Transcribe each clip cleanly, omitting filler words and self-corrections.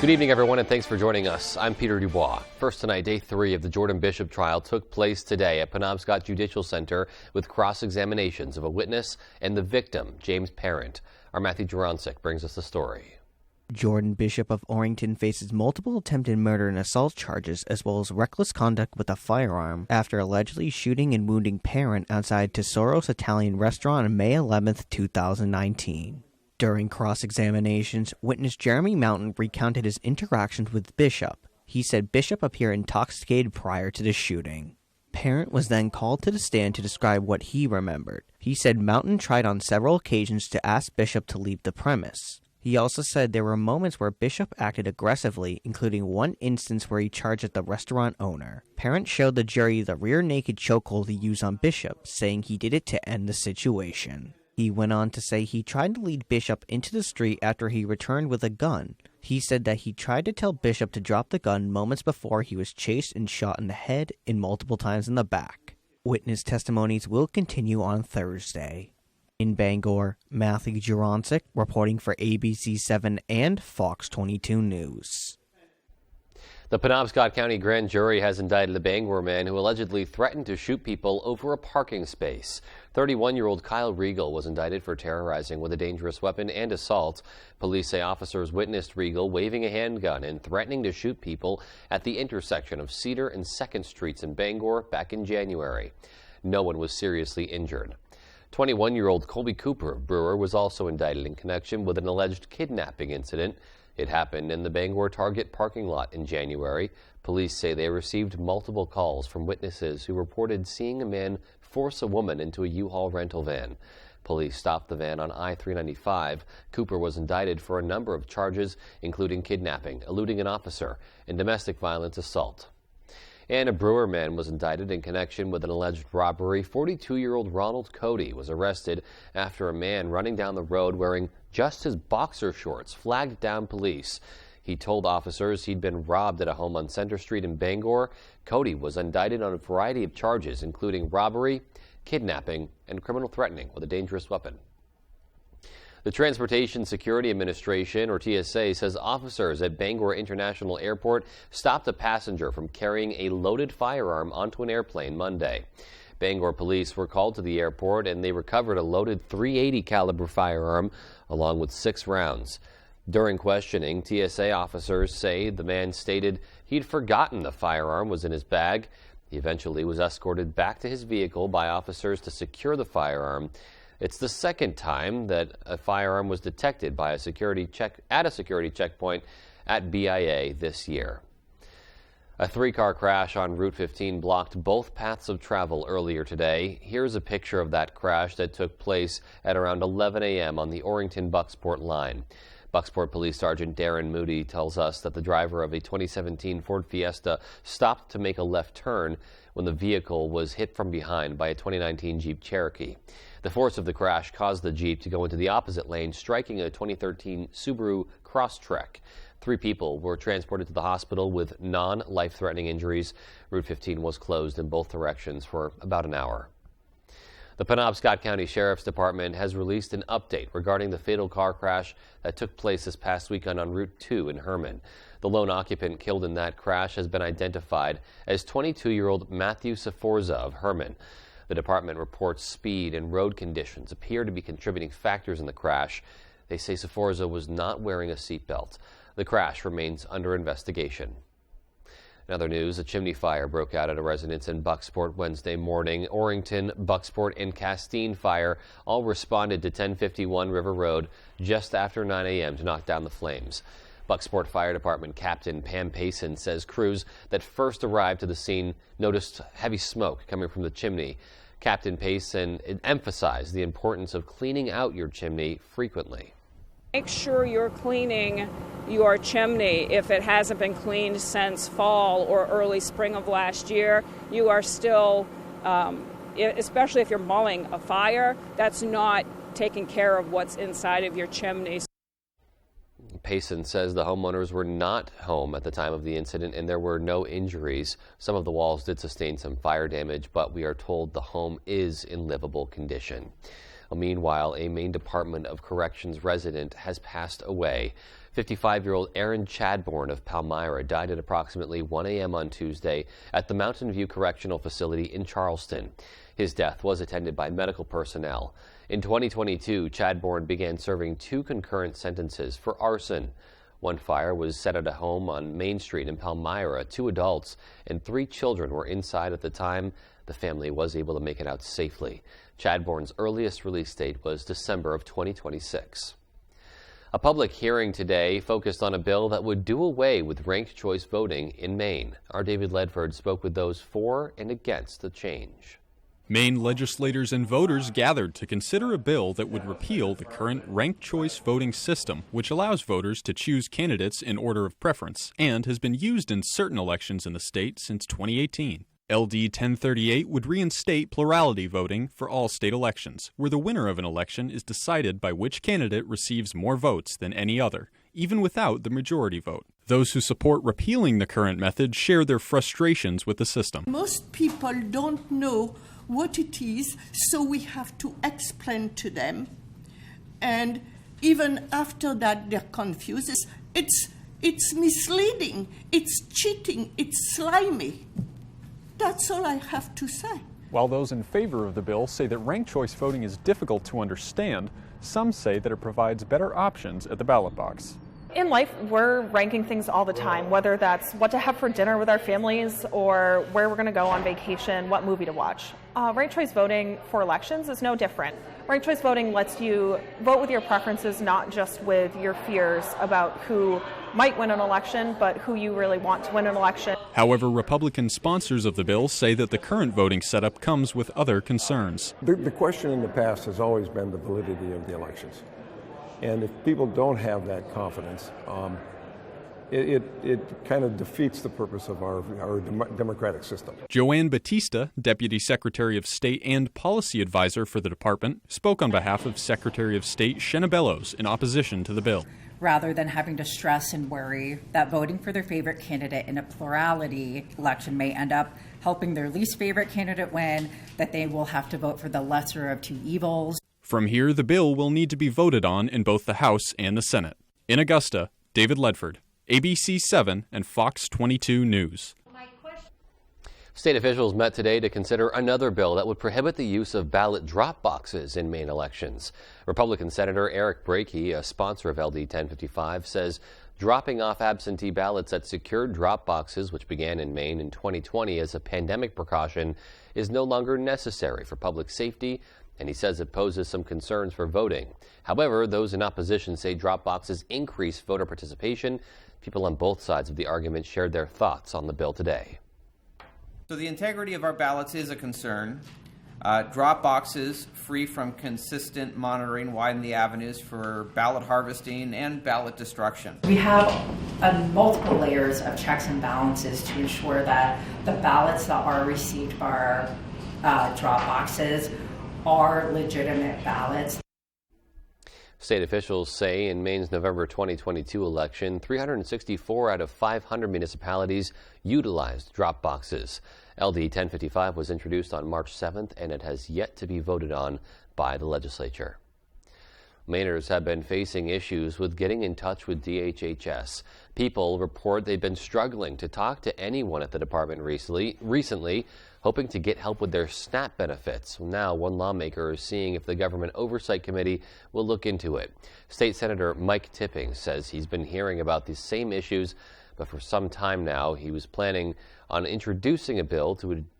Good evening, everyone, and thanks for joining us. I'm Peter Dubois. First tonight, day 3 of the Jordan Bishop trial took place today at Penobscot Judicial Center with cross-examinations of a witness and the victim, James Parent. Our Matthew Jurancic brings us the story. Jordan Bishop of Orrington faces multiple attempted murder and assault charges, as well as reckless conduct with a firearm, after allegedly shooting and wounding Parent outside Tesoro's Italian restaurant on May 11, 2019. During cross-examinations, witness Jeremy Mountain recounted his interactions with Bishop. He said Bishop appeared intoxicated prior to the shooting. Parent was then called to the stand to describe what he remembered. He said Mountain tried on several occasions to ask Bishop to leave the premise. He also said there were moments where Bishop acted aggressively, including one instance where he charged at the restaurant owner. Parent showed the jury the rear-naked chokehold he used on Bishop, saying he did it to end the situation. He went on to say he tried to lead Bishop into the street after he returned with a gun. He said that he tried to tell Bishop to drop the gun moments before he was chased and shot in the head and multiple times in the back. Witness testimonies will continue on Thursday. In Bangor, Matthew Jurancic reporting for ABC 7 and Fox 22 News. The Penobscot County Grand Jury has indicted a Bangor man who allegedly threatened to shoot people over a parking space. 31-year-old Kyle Regal was indicted for terrorizing with a dangerous weapon and assault. Police say officers witnessed Regal waving a handgun and threatening to shoot people at the intersection of Cedar and 2nd Streets in Bangor back in January. No one was seriously injured. 21-year-old Colby Cooper Brewer was also indicted in connection with an alleged kidnapping incident. It happened in the Bangor Target parking lot in January. Police say they received multiple calls from witnesses who reported seeing a man force a woman into a U-Haul rental van. Police stopped the van on I-395. Cooper was indicted for a number of charges, including kidnapping, eluding an officer, and domestic violence assault. And a Brewer man was indicted in connection with an alleged robbery. 42-year-old Ronald Cody was arrested after a man running down the road wearing just his boxer shorts flagged down police. He told officers he'd been robbed at a home on Center Street in Bangor. Cody was indicted on a variety of charges, including robbery, kidnapping, and criminal threatening with a dangerous weapon. The Transportation Security Administration, or TSA, says officers at Bangor International Airport stopped a passenger from carrying a loaded firearm onto an airplane Monday. Bangor police were called to the airport and they recovered a loaded .380 caliber firearm along with 6 rounds. During questioning, TSA officers say the man stated he'd forgotten the firearm was in his bag. He eventually was escorted back to his vehicle by officers to secure the firearm. It's the second time that a firearm was detected by a security checkpoint at BIA this year. A 3-car crash on Route 15 blocked both paths of travel earlier today. Here's a picture of that crash that took place at around 11 a.m. on the Orrington-Bucksport line. Bucksport Police Sergeant Darren Moody tells us that the driver of a 2017 Ford Fiesta stopped to make a left turn when the vehicle was hit from behind by a 2019 Jeep Cherokee. The force of the crash caused the Jeep to go into the opposite lane, striking a 2013 Subaru Crosstrek. 3 people were transported to the hospital with non-life-threatening injuries. Route 15 was closed in both directions for about an hour. The Penobscot County Sheriff's Department has released an update regarding the fatal car crash that took place this past weekend on Route 2 in Herman. The lone occupant killed in that crash has been identified as 22-year-old Matthew Sforza of Herman. The department reports speed and road conditions appear to be contributing factors in the crash. They say Sforza was not wearing a seatbelt. The crash remains under investigation. In other news, a chimney fire broke out at a residence in Bucksport Wednesday morning. Orrington, Bucksport, and Castine Fire all responded to 1051 River Road just after 9 a.m. to knock down the flames. Bucksport Fire Department Captain Pam Payson says crews that first arrived to the scene noticed heavy smoke coming from the chimney. Captain Payson emphasized the importance of cleaning out your chimney frequently. Make sure you're cleaning your chimney. If it hasn't been cleaned since fall or early spring of last year, you are still, especially if you're mulling a fire, that's not taking care of what's inside of your chimney. Payson says the homeowners were not home at the time of the incident and there were no injuries. Some of the walls did sustain some fire damage, but we are told the home is in livable condition. Well, meanwhile, a Maine Department of Corrections resident has passed away. 55-year-old Aaron Chadbourne of Palmyra died at approximately 1 a.m. on Tuesday at the Mountain View Correctional Facility in Charleston. His death was attended by medical personnel. In 2022, Chadbourne began serving 2 concurrent sentences for arson. One fire was set at a home on Main Street in Palmyra. 2 adults and 3 children were inside at the time. The family was able to make it out safely. Chadbourne's earliest release date was December of 2026. A public hearing today focused on a bill that would do away with ranked choice voting in Maine. Our David Ledford spoke with those for and against the change. Maine legislators and voters gathered to consider a bill that would repeal the current ranked choice voting system, which allows voters to choose candidates in order of preference and has been used in certain elections in the state since 2018. LD 1038 would reinstate plurality voting for all state elections, where the winner of an election is decided by which candidate receives more votes than any other, even without the majority vote. Those who support repealing the current method share their frustrations with the system. Most people don't know what it is, so we have to explain to them. And even after that, they're confused. It's misleading, it's cheating, it's slimy. That's all I have to say. While those in favor of the bill say that ranked choice voting is difficult to understand, some say that it provides better options at the ballot box. In life, we're ranking things all the time, whether that's what to have for dinner with our families or where we're going to go on vacation, what movie to watch. Ranked choice voting for elections is no different. Ranked choice voting lets you vote with your preferences, not just with your fears about who might win an election, but who you really want to win an election. However, Republican sponsors of the bill say that the current voting setup comes with other concerns. The question in the past has always been the validity of the elections. And if people don't have that confidence, it kind of defeats the purpose of our democratic system. Joanne Batista, Deputy Secretary of State and Policy Advisor for the department, spoke on behalf of Secretary of State Shenna Bellows in opposition to the bill. Rather than having to stress and worry that voting for their favorite candidate in a plurality election may end up helping their least favorite candidate win, that they will have to vote for the lesser of 2 evils. From here, the bill will need to be voted on in both the House and the Senate. In Augusta, David Ledford, ABC 7 and Fox 22 News. State officials met today to consider another bill that would prohibit the use of ballot drop boxes in Maine elections. Republican Senator Eric Brakey, a sponsor of LD 1055, says dropping off absentee ballots at secured drop boxes, which began in Maine in 2020 as a pandemic precaution, is no longer necessary for public safety, and he says it poses some concerns for voting. However, those in opposition say drop boxes increase voter participation. People on both sides of the argument shared their thoughts on the bill today. So the integrity of our ballots is a concern. Drop boxes free from consistent monitoring widen the avenues for ballot harvesting and ballot destruction. We have multiple layers of checks and balances to ensure that the ballots that are received by our drop boxes are legitimate ballots. State officials say in Maine's November 2022 election, 364 out of 500 municipalities utilized drop boxes. LD 1055 was introduced on March 7th, and it has yet to be voted on by the legislature. Mainers have been facing issues with getting in touch with DHHS. People report they've been struggling to talk to anyone at the department recently, hoping to get help with their SNAP benefits. Now, one lawmaker is seeing if the Government Oversight Committee will look into it. State Senator Mike Tipping says he's been hearing about these same issues, but for some time now, he was planning on introducing a bill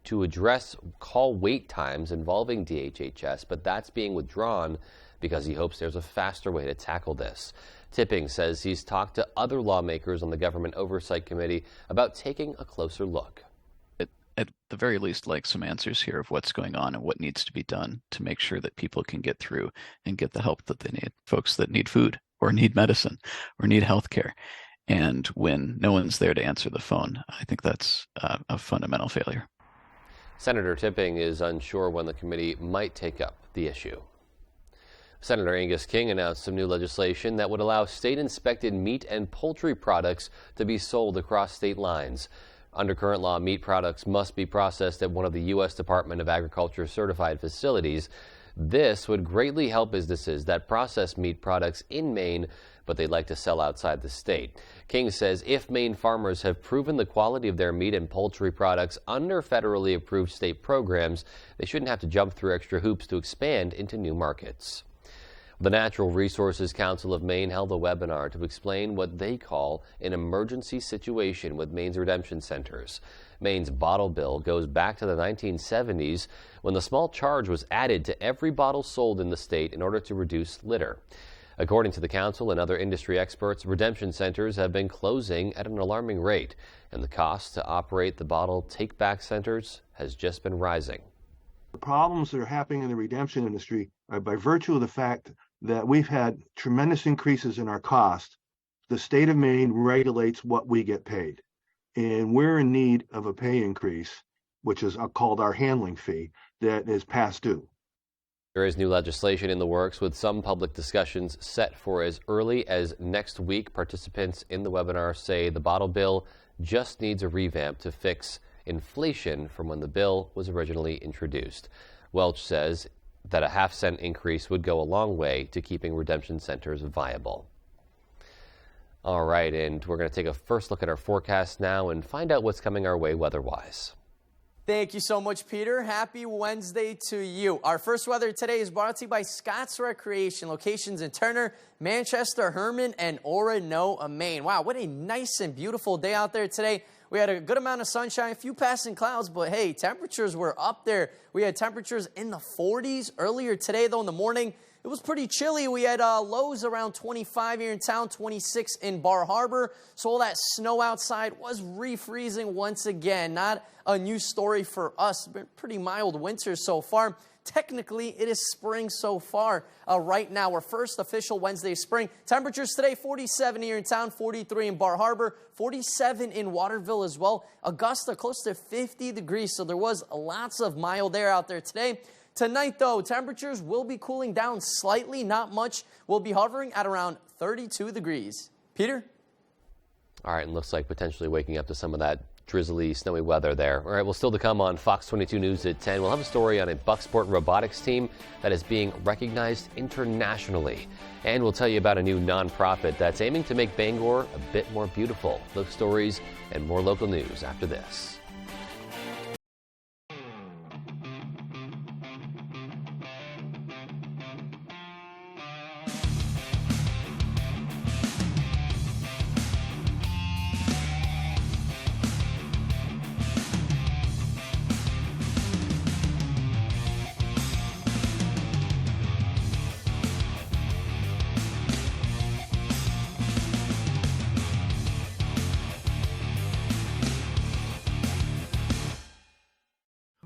to address call wait times involving DHHS, but that's being withdrawn because he hopes there's a faster way to tackle this. Tipping says he's talked to other lawmakers on the Government Oversight Committee about taking a closer look. At the very least, like some answers here of what's going on and what needs to be done to make sure that people can get through and get the help that they need. Folks that need food or need medicine or need health care. And when no one's there to answer the phone, I think that's a fundamental failure. Senator Tipping is unsure when the committee might take up the issue. Senator Angus King announced some new legislation that would allow state-inspected meat and poultry products to be sold across state lines. Under current law, meat products must be processed at one of the U.S. Department of Agriculture certified facilities. This would greatly help businesses that process meat products in Maine, but they'd like to sell outside the state. King says if Maine farmers have proven the quality of their meat and poultry products under federally approved state programs, they shouldn't have to jump through extra hoops to expand into new markets. The Natural Resources Council of Maine held a webinar to explain what they call an emergency situation with Maine's redemption centers. Maine's bottle bill goes back to the 1970s when the small charge was added to every bottle sold in the state in order to reduce litter. According to the council and other industry experts, redemption centers have been closing at an alarming rate, and the cost to operate the bottle take-back centers has just been rising. The problems that are happening in the redemption industry are by virtue of the fact that we've had tremendous increases in our cost. The state of Maine regulates what we get paid, and we're in need of a pay increase, which is called our handling fee, that is past due. There is new legislation in the works with some public discussions set for as early as next week. Participants in the webinar say the bottle bill just needs a revamp to fix inflation from when the bill was originally introduced. Welch says that a half-cent increase would go a long way to keeping redemption centers viable. All right, and we're going to take a first look at our forecast now and find out what's coming our way weather-wise. Thank you so much, Peter. Happy Wednesday to you. Our first weather today is brought to you by Scott's Recreation, locations in Turner, Manchester, Herman, and Oronoa, Maine. Wow, what a nice and beautiful day out there today. We had a good amount of sunshine, a few passing clouds, but hey, temperatures were up there. We had temperatures in the 40s earlier today, though, in the morning. It was pretty chilly. We had lows around 25 here in town, 26 in Bar Harbor. So all that snow outside was refreezing once again. Not a new story for us. Been pretty mild winter so far. Technically, it is spring so far right now. Our first official Wednesday of spring. Temperatures today, 47 here in town, 43 in Bar Harbor, 47 in Waterville as well. Augusta, close to 50 degrees. So there was lots of mild air out there today. Tonight, though, temperatures will be cooling down slightly, not much. We'll be hovering at around 32 degrees. Peter? All right, and looks like potentially waking up to some of that drizzly, snowy weather there. All right, well, still to come on Fox 22 News at 10. We'll have a story on a Bucksport robotics team that is being recognized internationally. And we'll tell you about a new nonprofit that's aiming to make Bangor a bit more beautiful. Those stories and more local news after this.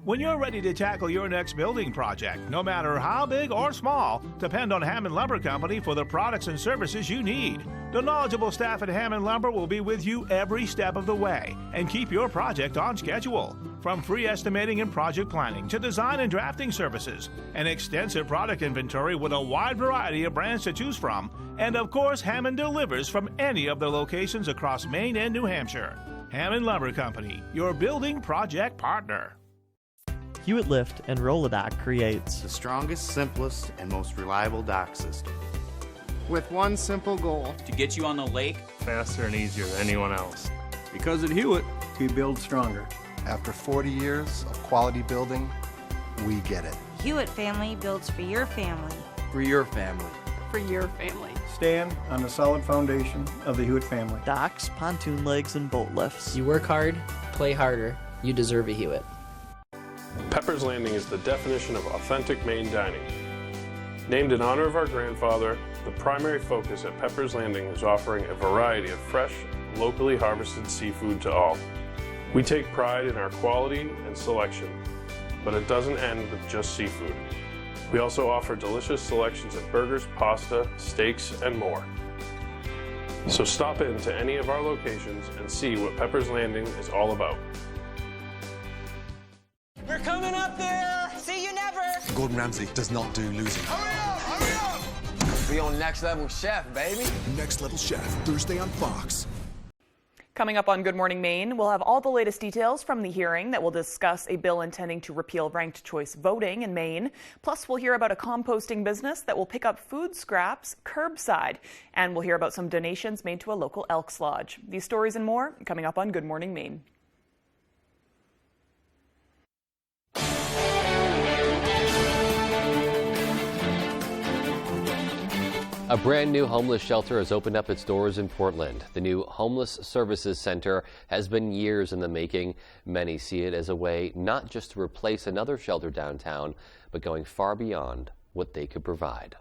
When you're ready to tackle your next building project, no matter how big or small, depend on Hammond Lumber Company for the products and services you need. The knowledgeable staff at Hammond Lumber will be with you every step of the way and keep your project on schedule. From free estimating and project planning to design and drafting services, an extensive product inventory with a wide variety of brands to choose from, and of course, Hammond delivers from any of the locations across Maine and New Hampshire. Hammond Lumber Company, your building project partner. Hewitt Lift and Rolodock creates the strongest, simplest, and most reliable dock system. With one simple goal: to get you on the lake faster and easier than anyone else. Because at Hewitt, we build stronger. After 40 years of quality building, we get it. Hewitt family builds for your family. For your family. For your family. Stand on the solid foundation of the Hewitt family. Docks, pontoon legs, and boat lifts. You work hard, play harder. You deserve a Hewitt. Pepper's Landing is the definition of authentic Maine dining. Named in honor of our grandfather, the primary focus at Pepper's Landing is offering a variety of fresh, locally harvested seafood to all. We take pride in our quality and selection, but it doesn't end with just seafood. We also offer delicious selections of burgers, pasta, steaks, and more. So stop in to any of our locations and see what Pepper's Landing is all about. We're coming up there! See you never! Gordon Ramsay does not do losing. Hurry up! Hurry up! We on Next Level Chef, baby. Next Level Chef, Thursday on Fox. Coming up on Good Morning Maine, we'll have all the latest details from the hearing that will discuss a bill intending to repeal ranked choice voting in Maine. Plus, we'll hear about a composting business that will pick up food scraps curbside. And we'll hear about some donations made to a local Elks Lodge. These stories and more coming up on Good Morning Maine. A brand new homeless shelter has opened up its doors in Portland. The new Homeless Services Center has been years in the making. Many see it as a way not just to replace another shelter downtown, but going far beyond what they could provide.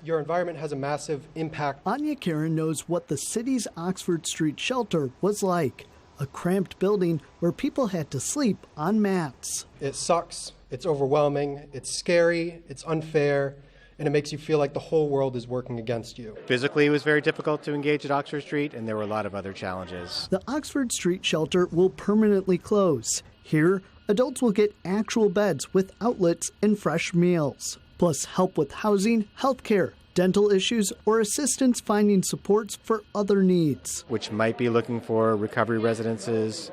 Your environment has a massive impact. Anya Karen knows what the city's Oxford Street shelter was like. A cramped building where people had to sleep on mats. It sucks, it's overwhelming, it's scary, it's unfair, and it makes you feel like the whole world is working against you. Physically, it was very difficult to engage at Oxford Street, and there were a lot of other challenges. The Oxford Street shelter will permanently close. Here, adults will get actual beds with outlets and fresh meals, plus help with housing, health care, dental issues, or assistance finding supports for other needs. Which might be looking for recovery residences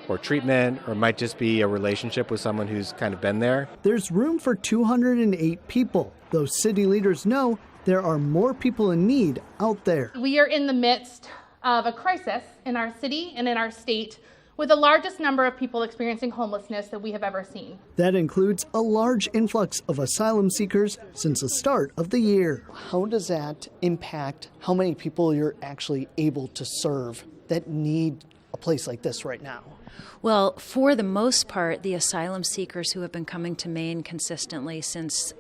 or treatment, or might just be a relationship with someone who's kind of been there. There's room for 208 people, though city leaders know there are more people in need out there. We are in the midst of a crisis in our city and in our state with the largest number of people experiencing homelessness that we have ever seen. That includes a large influx of asylum seekers since the start of the year. How does that impact how many people you're actually able to serve that need a place like this right now? Well, for the most part, the asylum seekers who have been coming to Maine consistently since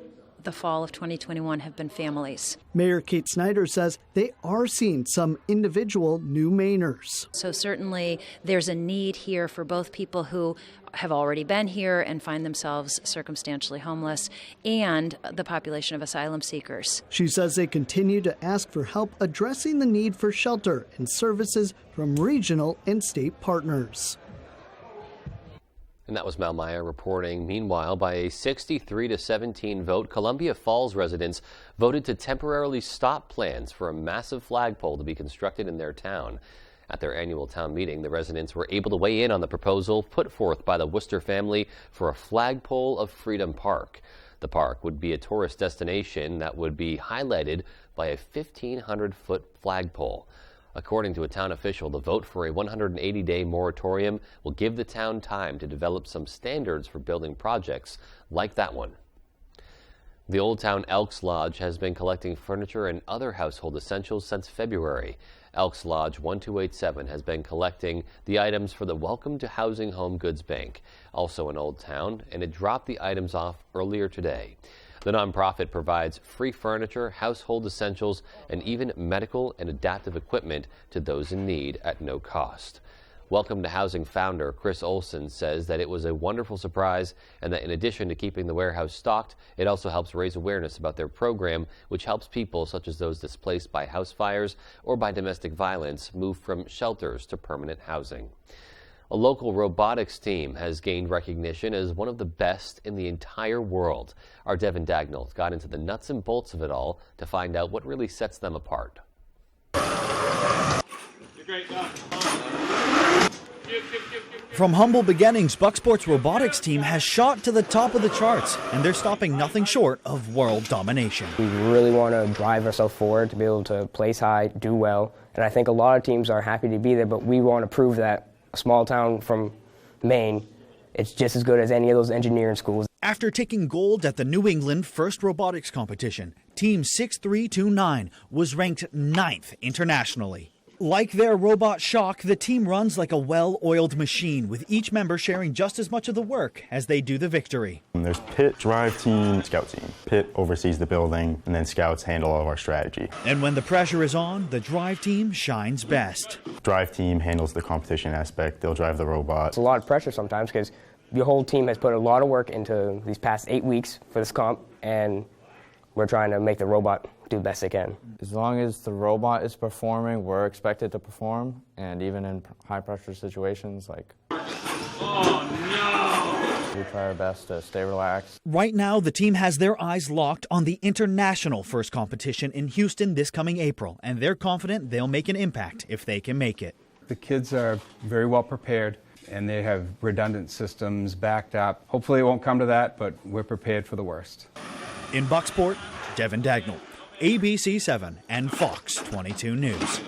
the fall of 2021 have been families. Mayor Kate Snyder says they are seeing some individual new Mainers. So certainly there's a need here for both people who have already been here and find themselves circumstantially homeless and the population of asylum seekers. She says they continue to ask for help addressing the need for shelter and services from regional and state partners. And that was Mal Meyer reporting. Meanwhile, by a 63-17 vote, Columbia Falls residents voted to temporarily stop plans for a massive flagpole to be constructed in their town. At their annual town meeting, the residents were able to weigh in on the proposal put forth by the Worcester family for a flagpole of Freedom Park. The park would be a tourist destination that would be highlighted by a 1,500-foot flagpole. According to a town official, the vote for a 180-day moratorium will give the town time to develop some standards for building projects like that one. The Old Town Elks Lodge has been collecting furniture and other household essentials since February. Elks Lodge 1287 has been collecting the items for the Welcome to Housing Home Goods Bank, also in Old Town, and it dropped the items off earlier today. The nonprofit provides free furniture, household essentials, and even medical and adaptive equipment to those in need at no cost. Welcome to Housing founder Chris Olson says that it was a wonderful surprise and that in addition to keeping the warehouse stocked, it also helps raise awareness about their program, which helps people such as those displaced by house fires or by domestic violence move from shelters to permanent housing. A local robotics team has gained recognition as one of the best in the entire world. Our Devin Dagnall got into the nuts and bolts of it all to find out what really sets them apart. From humble beginnings, Bucksport's robotics team has shot to the top of the charts, and they're stopping nothing short of world domination. We really want to drive ourselves forward to be able to place high, do well, and I think a lot of teams are happy to be there, but we want to prove that a small town from Maine, it's just as good as any of those engineering schools. After taking gold at the New England First Robotics Competition, Team 6329 was ranked 9th internationally. Like their robot Shock, the team runs like a well-oiled machine, with each member sharing just as much of the work as they do the victory. There's Pit, Drive Team, Scout Team. Pit oversees the building, and then Scouts handle all of our strategy. And when the pressure is on, the Drive Team shines best. Drive Team handles the competition aspect. They'll drive the robot. It's a lot of pressure sometimes because your whole team has put a lot of work into these past 8 weeks for this comp, and we're trying to make the robot do the best they can. As long as the robot is performing, we're expected to perform, and even in high pressure situations, like We try our best to stay relaxed. Right now, the team has their eyes locked on the international first competition in Houston this coming April, and they're confident they'll make an impact if they can make it. The kids are very well prepared, and they have redundant systems backed up. Hopefully it won't come to that, but we're prepared for the worst. In Bucksport, Devin Dagnall, ABC 7 and Fox 22 News.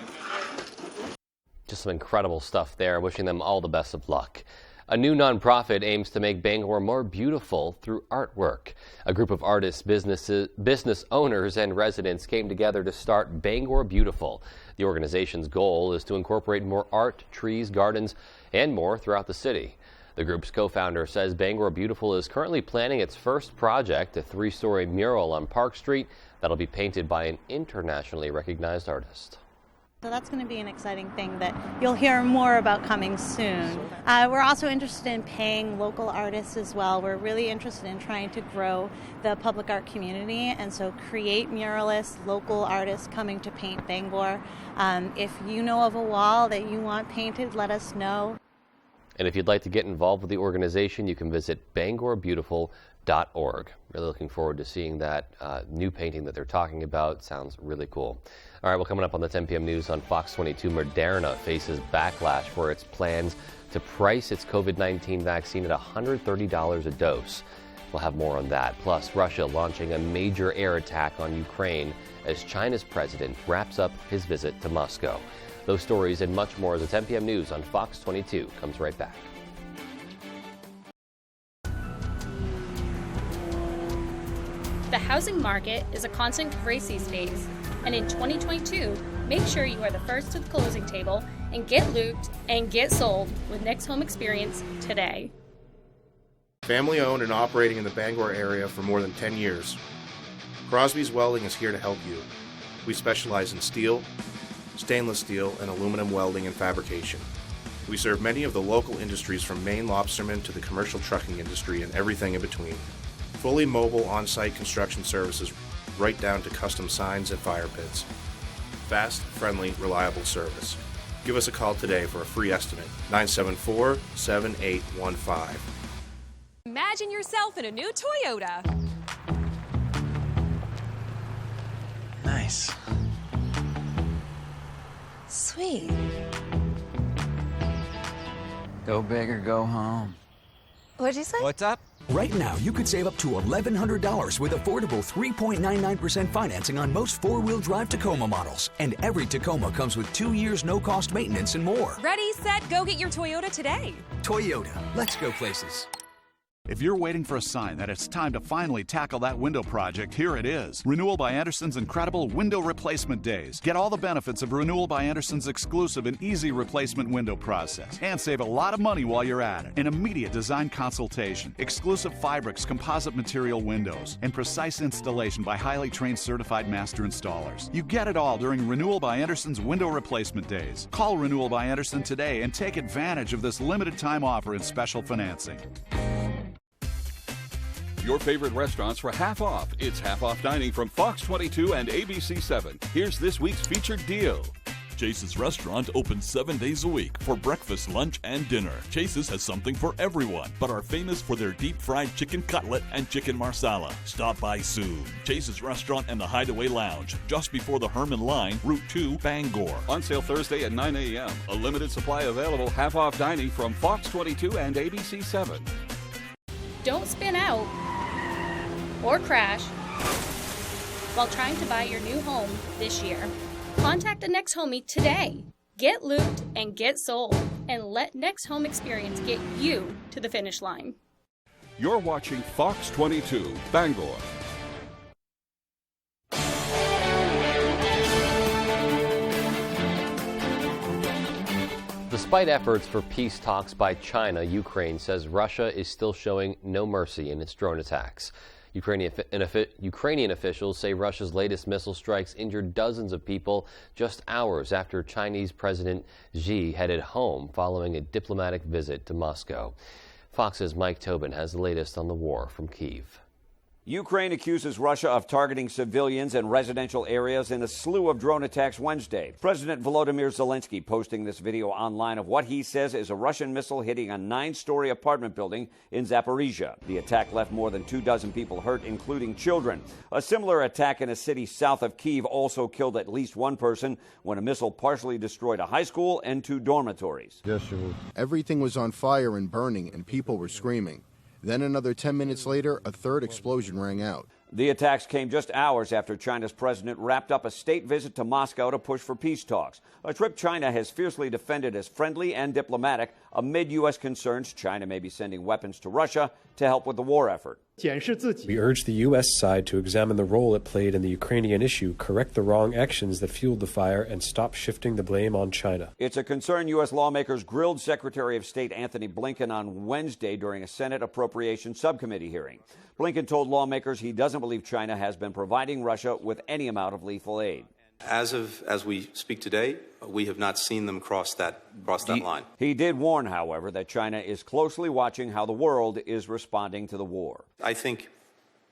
Just some incredible stuff there. Wishing them all the best of luck. A new nonprofit aims to make Bangor more beautiful through artwork. A group of artists, business owners, and residents came together to start Bangor Beautiful. The organization's goal is to incorporate more art, trees, gardens, and more throughout the city. The group's co-founder says Bangor Beautiful is currently planning its first project, a 3-story mural on Park Street that'll be painted by an internationally recognized artist. So that's going to be an exciting thing that you'll hear more about coming soon. We're also interested in paying local artists as well. We're really interested in trying to grow the public art community, and so create muralists, local artists coming to paint Bangor. If you know of a wall that you want painted, let us know. And if you'd like to get involved with the organization, you can visit bangorbeautiful.org. Really looking forward to seeing that new painting that they're talking about. Sounds really cool. All right, well, coming up on the 10 p.m. news on Fox 22, Moderna faces backlash for its plans to price its COVID-19 vaccine at $130 a dose. We'll have more on that. Plus, Russia launching a major air attack on Ukraine as China's president wraps up his visit to Moscow. Those stories and much more as the 10 p.m. news on Fox 22 comes right back. The housing market is a constant crisis phase, and in 2022, make sure you are the first to the closing table and get looped and get sold with Next Home Experience today. Family owned and operating in the Bangor area for more than 10 years. Crosby's Welding is here to help you. We specialize in steel, stainless steel, and aluminum welding and fabrication. We serve many of the local industries from Maine lobstermen to the commercial trucking industry and everything in between. Fully mobile on-site construction services right down to custom signs and fire pits. Fast, friendly, reliable service. Give us a call today for a free estimate, 974-7815. Imagine yourself in a new Toyota. Nice. Sweet. Go big or go home. What'd you say? What's up? Right now, you could save up to $1,100 with affordable 3.99% financing on most four-wheel drive Tacoma models. And every Tacoma comes with 2 years no-cost maintenance and more. Ready, set, go get your Toyota today. Toyota, let's go places. If you're waiting for a sign that it's time to finally tackle that window project, here it is. Renewal by Anderson's incredible Window Replacement Days. Get all the benefits of Renewal by Anderson's exclusive and easy replacement window process. And save a lot of money while you're at it. An immediate design consultation, exclusive Fibrix composite material windows, and precise installation by highly trained certified master installers. You get it all during Renewal by Anderson's Window Replacement Days. Call Renewal by Anderson today and take advantage of this limited time offer and special financing. Your favorite restaurants for half off. It's half off dining from Fox 22 and ABC 7. Here's this week's featured deal. Chase's restaurant opens 7 days a week for breakfast, lunch, and dinner. Chase's has something for everyone, but are famous for their deep-fried chicken cutlet and chicken marsala. Stop by soon. Chase's Restaurant and the Hideaway Lounge, just before the Herman Line, Route 2, Bangor. On sale Thursday at 9 a.m. A limited supply available. Half off dining from Fox 22 and ABC 7. Don't spin out or crash while trying to buy your new home this year. Contact the Next Homie today. Get looped and get sold, and let Next Home Experience get you to the finish line. You're watching Fox 22, Bangor. Despite efforts for peace talks by China, Ukraine says Russia is still showing no mercy in its drone attacks. Ukrainian officials say Russia's latest missile strikes injured dozens of people just hours after Chinese President Xi headed home following a diplomatic visit to Moscow. Fox's Mike Tobin has the latest on the war from Kyiv. Ukraine accuses Russia of targeting civilians and residential areas in a slew of drone attacks Wednesday. President Volodymyr Zelensky posting this video online of what he says is a Russian missile hitting a 9-story apartment building in Zaporizhia. The attack left more than 24 people hurt, including children. A similar attack in a city south of Kyiv also killed at least one person when a missile partially destroyed a high school and 2 dormitories. Everything was on fire and burning, and people were screaming. Then another 10 minutes later, a third explosion rang out. The attacks came just hours after China's president wrapped up a state visit to Moscow to push for peace talks, a trip China has fiercely defended as friendly and diplomatic amid U.S. concerns China may be sending weapons to Russia to help with the war effort. We urge the U.S. side to examine the role it played in the Ukrainian issue, correct the wrong actions that fueled the fire, and stop shifting the blame on China. It's a concern U.S. lawmakers grilled Secretary of State Anthony Blinken on Wednesday during a Senate Appropriations Subcommittee hearing. Blinken told lawmakers he doesn't believe China has been providing Russia with any amount of lethal aid. As we speak today, we have not seen them cross that line. He did warn, however, that China is closely watching how the world is responding to the war. I think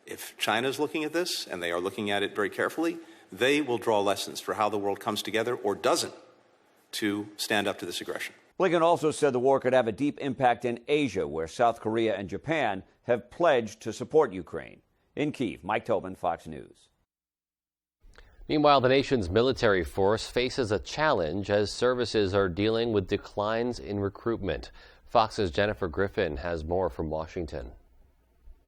if China is looking at this, and they are looking at it very carefully, they will draw lessons for how the world comes together or doesn't to stand up to this aggression. Blinken also said the war could have a deep impact in Asia, where South Korea and Japan have pledged to support Ukraine. In Kyiv, Mike Tobin, Fox News. Meanwhile, the nation's military force faces a challenge as services are dealing with declines in recruitment. Fox's Jennifer Griffin has more from Washington.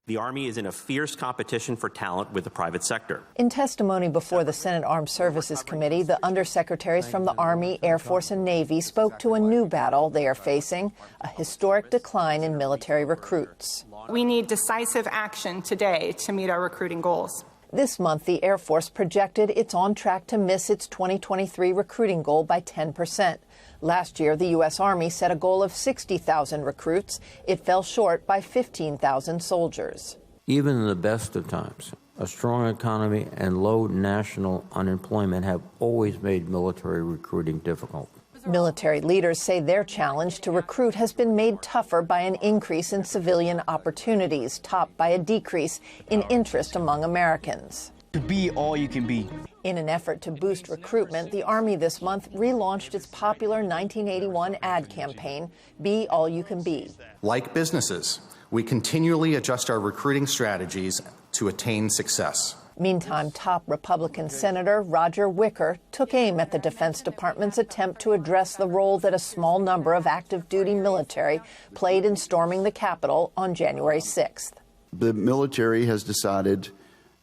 The Army is in a fierce competition for talent with the private sector. In testimony before the Senate Armed Services Committee, the undersecretaries from the Army, Air Force, and Navy spoke to a new battle they are facing, a historic decline in military recruits. We need decisive action today to meet our recruiting goals. This month, the Air Force projected it's on track to miss its 2023 recruiting goal by 10%. Last year, the U.S. Army set a goal of 60,000 recruits. It fell short by 15,000 soldiers. Even in the best of times, a strong economy and low national unemployment have always made military recruiting difficult. Military leaders say their challenge to recruit has been made tougher by an increase in civilian opportunities, topped by a decrease in interest among Americans. To be all you can be. In an effort to boost recruitment, the Army this month relaunched its popular 1981 ad campaign, Be All You Can Be. Like businesses, we continually adjust our recruiting strategies to attain success. Meantime, top Republican Senator Roger Wicker took aim at the Defense Department's attempt to address the role that a small number of active duty military played in storming the Capitol on January 6th. The military has decided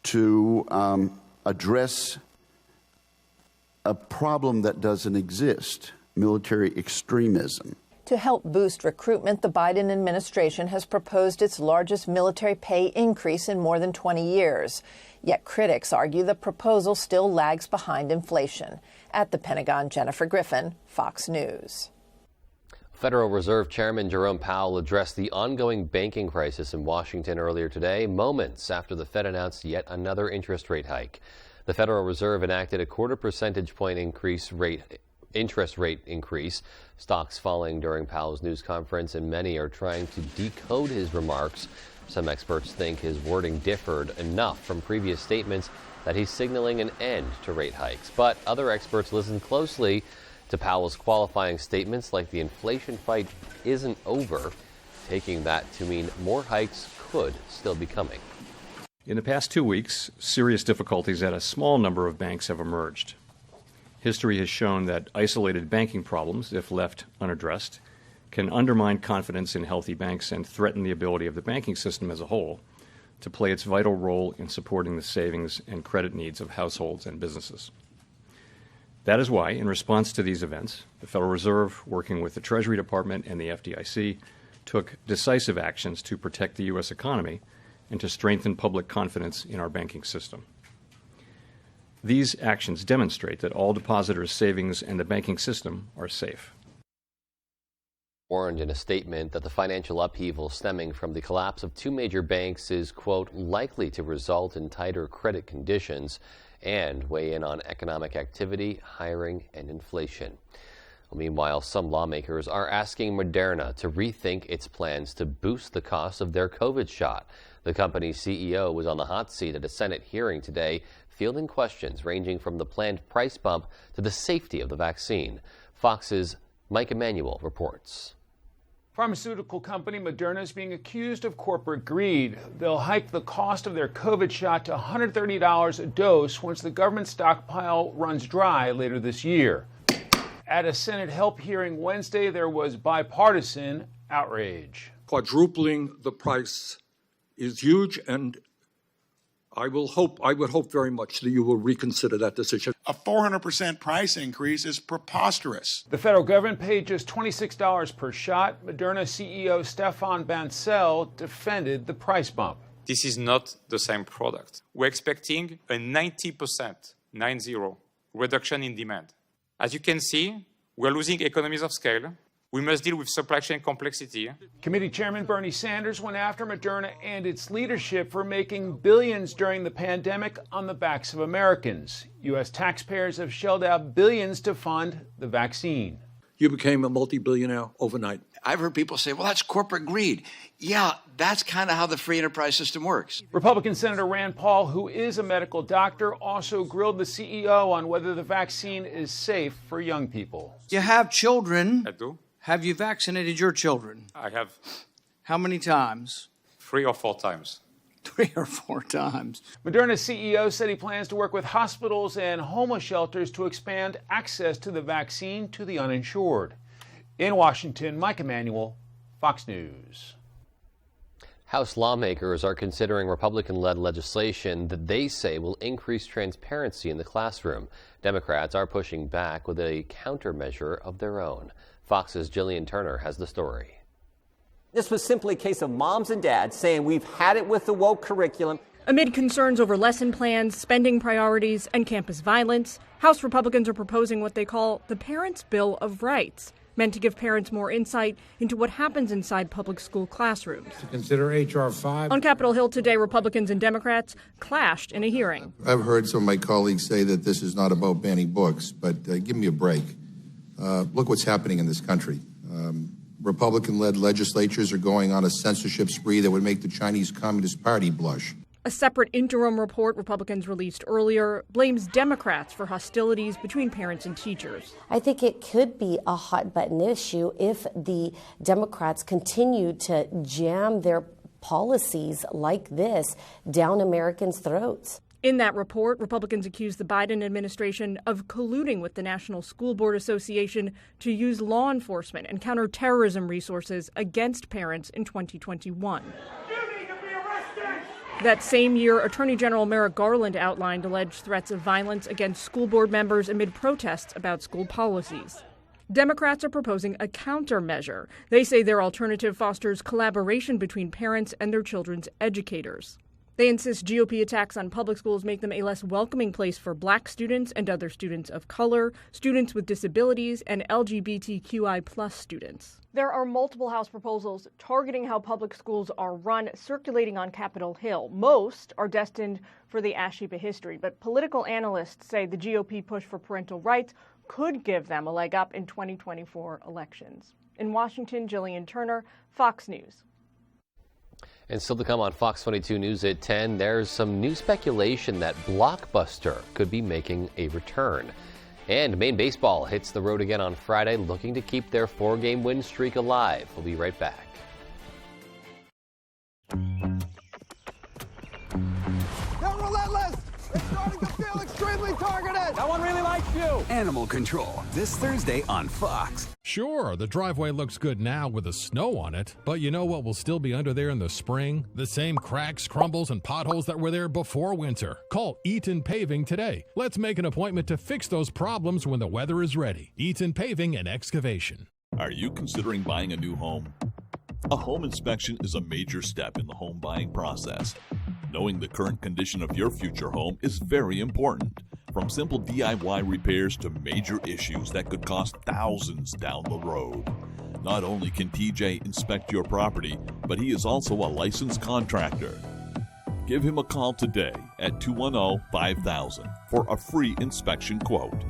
to address a problem that doesn't exist, military extremism. To help boost recruitment, the Biden administration has proposed its largest military pay increase in more than 20 years. Yet critics argue the proposal still lags behind inflation. At the Pentagon, Jennifer Griffin, Fox News. Federal Reserve Chairman Jerome Powell addressed the ongoing banking crisis in Washington earlier today, moments after the Fed announced yet another interest rate hike. The Federal Reserve enacted a 0.25 percentage point interest rate increase. Stocks falling during Powell's news conference, and many are trying to decode his remarks. Some experts think his wording differed enough from previous statements that he's signaling an end to rate hikes. But other experts listen closely to Powell's qualifying statements like the inflation fight isn't over, taking that to mean more hikes could still be coming. In the past 2 weeks, serious difficulties at a small number of banks have emerged. History has shown that isolated banking problems, if left unaddressed, can undermine confidence in healthy banks and threaten the ability of the banking system as a whole to play its vital role in supporting the savings and credit needs of households and businesses. That is why, in response to these events, the Federal Reserve, working with the Treasury Department and the FDIC, took decisive actions to protect the U.S. economy and to strengthen public confidence in our banking system. These actions demonstrate that all depositors' savings and the banking system are safe. Warned in a statement that the financial upheaval stemming from the collapse of 2 major banks is, quote, likely to result in tighter credit conditions and weigh in on economic activity, hiring, and inflation. Well, meanwhile, some lawmakers are asking Moderna to rethink its plans to boost the cost of their COVID shot. The company's CEO was on the hot seat at a Senate hearing today, fielding questions ranging from the planned price bump to the safety of the vaccine. Fox's Mike Emanuel reports. Pharmaceutical company Moderna is being accused of corporate greed. They'll hike the cost of their COVID shot to $130 a dose once the government stockpile runs dry later this year. At a Senate help hearing Wednesday, there was bipartisan outrage. Quadrupling the price is huge, and I would hope very much that you will reconsider that decision. A 400% price increase is preposterous. The federal government paid just $26 per shot. Moderna CEO Stefan Bancel defended the price bump. This is not the same product. We're expecting a 90% reduction in demand. As you can see, we're losing economies of scale. We must deal with supply chain complexity. Committee Chairman Bernie Sanders went after Moderna and its leadership for making billions during the pandemic on the backs of Americans. U.S. taxpayers have shelled out billions to fund the vaccine. You became a multi-billionaire overnight. I've heard people say, well, that's corporate greed. Yeah, that's kind of how the free enterprise system works. Republican Senator Rand Paul, who is a medical doctor, also grilled the CEO on whether the vaccine is safe for young people. You have children. I do. Have you vaccinated your children? I have. How many times? 3 or 4 times. 3 or 4 times. Moderna's CEO said he plans to work with hospitals and homeless shelters to expand access to the vaccine to the uninsured. In Washington, Mike Emanuel, Fox News. House lawmakers are considering Republican-led legislation that they say will increase transparency in the classroom. Democrats are pushing back with a countermeasure of their own. Fox's Jillian Turner has the story. This was simply a case of moms and dads saying we've had it with the woke curriculum. Amid concerns over lesson plans, spending priorities, and campus violence, House Republicans are proposing what they call the Parents' Bill of Rights, meant to give parents more insight into what happens inside public school classrooms. To consider H.R. 5. On Capitol Hill today, Republicans and Democrats clashed in a hearing. I've heard some of my colleagues say that this is not about banning books, but give me a break. Look what's happening in this country. Republican-led legislatures are going on a censorship spree that would make the Chinese Communist Party blush. A separate interim report Republicans released earlier blames Democrats for hostilities between parents and teachers. I think it could be a hot-button issue if the Democrats continue to jam their policies like this down Americans' throats. In that report, Republicans accused the Biden administration of colluding with the National School Board Association to use law enforcement and counterterrorism resources against parents in 2021. That same year, Attorney General Merrick Garland outlined alleged threats of violence against school board members amid protests about school policies. Democrats are proposing a countermeasure. They say their alternative fosters collaboration between parents and their children's educators. They insist GOP attacks on public schools make them a less welcoming place for black students and other students of color, students with disabilities, and LGBTQI+ students. There are multiple House proposals targeting how public schools are run circulating on Capitol Hill. Most are destined for the ash heap of history, but political analysts say the GOP push for parental rights could give them a leg up in 2024 elections. In Washington, Jillian Turner, Fox News. And still to come on Fox 22 News at 10, there's some new speculation that Blockbuster could be making a return. And Maine baseball hits the road again on Friday, looking to keep their 4-game win streak alive. We'll be right back. They're relentless! They're starting to feel extremely targeted! That one really likes you! Animal Control, this Thursday on Fox. Sure, the driveway looks good now with the snow on it, but you know what will still be under there in the spring? The same cracks, crumbles, and potholes that were there before winter. Call Eaton Paving today. Let's make an appointment to fix those problems when the weather is ready. Eaton Paving and Excavation. Are you considering buying a new home? A home inspection is a major step in the home buying process. Knowing the current condition of your future home is very important. From simple DIY repairs to major issues that could cost thousands down the road. Not only can TJ inspect your property, but he is also a licensed contractor. Give him a call today at 210-5000 for a free inspection quote.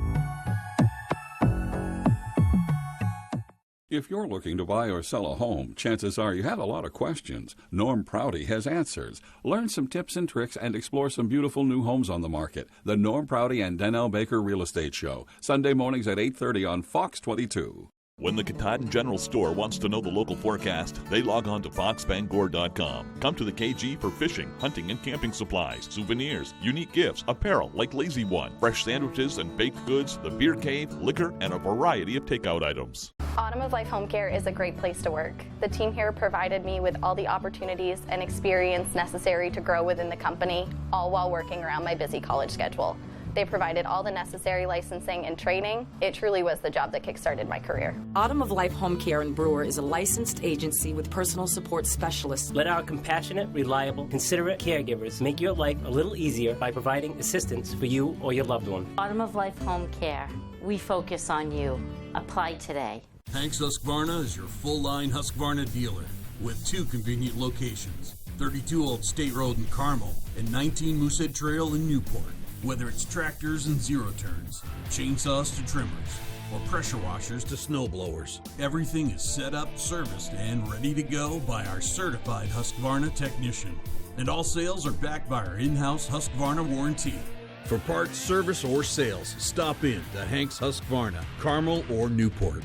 If you're looking to buy or sell a home, chances are you have a lot of questions. Norm Prouty has answers. Learn some tips and tricks and explore some beautiful new homes on the market. The Norm Prouty and Donnell Baker Real Estate Show, Sunday mornings at 8:30 on Fox 22. When the Katahdin General Store wants to know the local forecast, they log on to foxbangor.com. Come to the KG for fishing, hunting, and camping supplies, souvenirs, unique gifts, apparel like Lazy One, fresh sandwiches and baked goods, the beer cave, liquor, and a variety of takeout items. Autumn of Life Home Care is a great place to work. The team here provided me with all the opportunities and experience necessary to grow within the company, all while working around my busy college schedule. They provided all the necessary licensing and training. It truly was the job that kickstarted my career. Autumn of Life Home Care in Brewer is a licensed agency with personal support specialists. Let our compassionate, reliable, considerate caregivers make your life a little easier by providing assistance for you or your loved one. Autumn of Life Home Care. We focus on you. Apply today. Hanks Husqvarna is your full-line Husqvarna dealer with 2 convenient locations, 32 Old State Road in Carmel and 19 Moosehead Trail in Newport. Whether it's tractors and zero turns, chainsaws to trimmers, or pressure washers to snow blowers, everything is set up, serviced, and ready to go by our certified Husqvarna technician. And all sales are backed by our in-house Husqvarna warranty. For parts, service, or sales, stop in to Hanks Husqvarna, Carmel or Newport.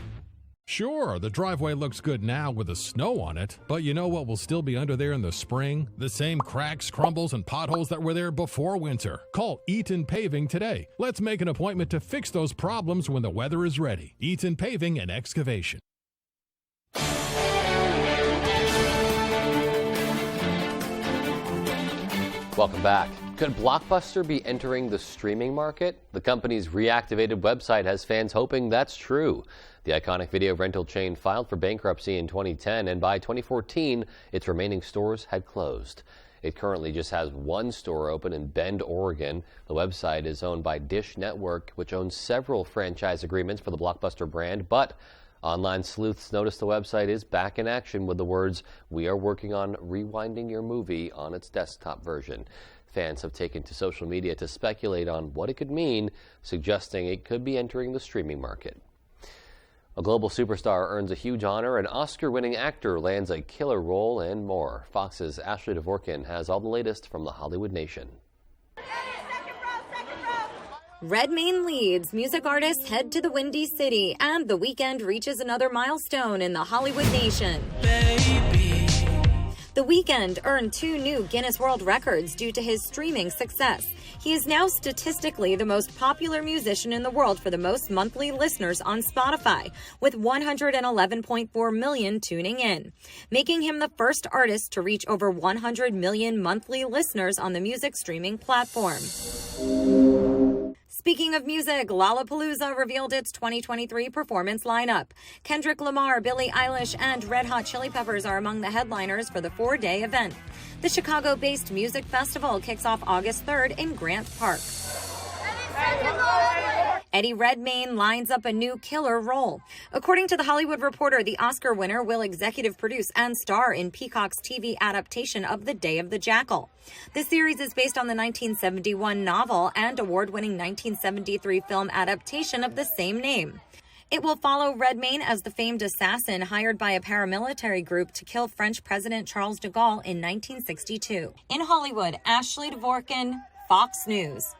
Sure, the driveway looks good now with the snow on it, but you know what will still be under there in the spring? The same cracks, crumbles, and potholes that were there before winter. Call Eaton Paving today. Let's make an appointment to fix those problems when the weather is ready. Eaton Paving and Excavation. Welcome back. Could Blockbuster be entering the streaming market? The company's reactivated website has fans hoping that's true. The iconic video rental chain filed for bankruptcy in 2010, and by 2014, its remaining stores had closed. It currently just has one store open in Bend, Oregon. The website is owned by Dish Network, which owns several franchise agreements for the Blockbuster brand, but online sleuths notice the website is back in action with the words, "We are working on rewinding your movie" on its desktop version. Fans have taken to social media to speculate on what it could mean, suggesting it could be entering the streaming market. A global superstar earns a huge honor, an Oscar-winning actor lands a killer role, and more. Fox's Ashley Dvorkin has all the latest from the Hollywood Nation. Redmayne leads, music artists head to the Windy City, and The Weeknd reaches another milestone in the Hollywood Nation. The Weeknd earned 2 new Guinness World Records due to his streaming success. He is now statistically the most popular musician in the world for the most monthly listeners on Spotify, with 111.4 million tuning in, making him the first artist to reach over 100 million monthly listeners on the music streaming platform. Speaking of music, Lollapalooza revealed its 2023 performance lineup. Kendrick Lamar, Billie Eilish, and Red Hot Chili Peppers are among the headliners for the 4-day event. The Chicago-based music festival kicks off August 3rd in Grant Park. Eddie Redmayne lines up a new killer role. According to The Hollywood Reporter, the Oscar winner will executive produce and star in Peacock's TV adaptation of The Day of the Jackal. The series is based on the 1971 novel and award-winning 1973 film adaptation of the same name. It will follow Redmayne as the famed assassin hired by a paramilitary group to kill French President Charles de Gaulle in 1962. In Hollywood, Ashley Dvorkin, Fox News.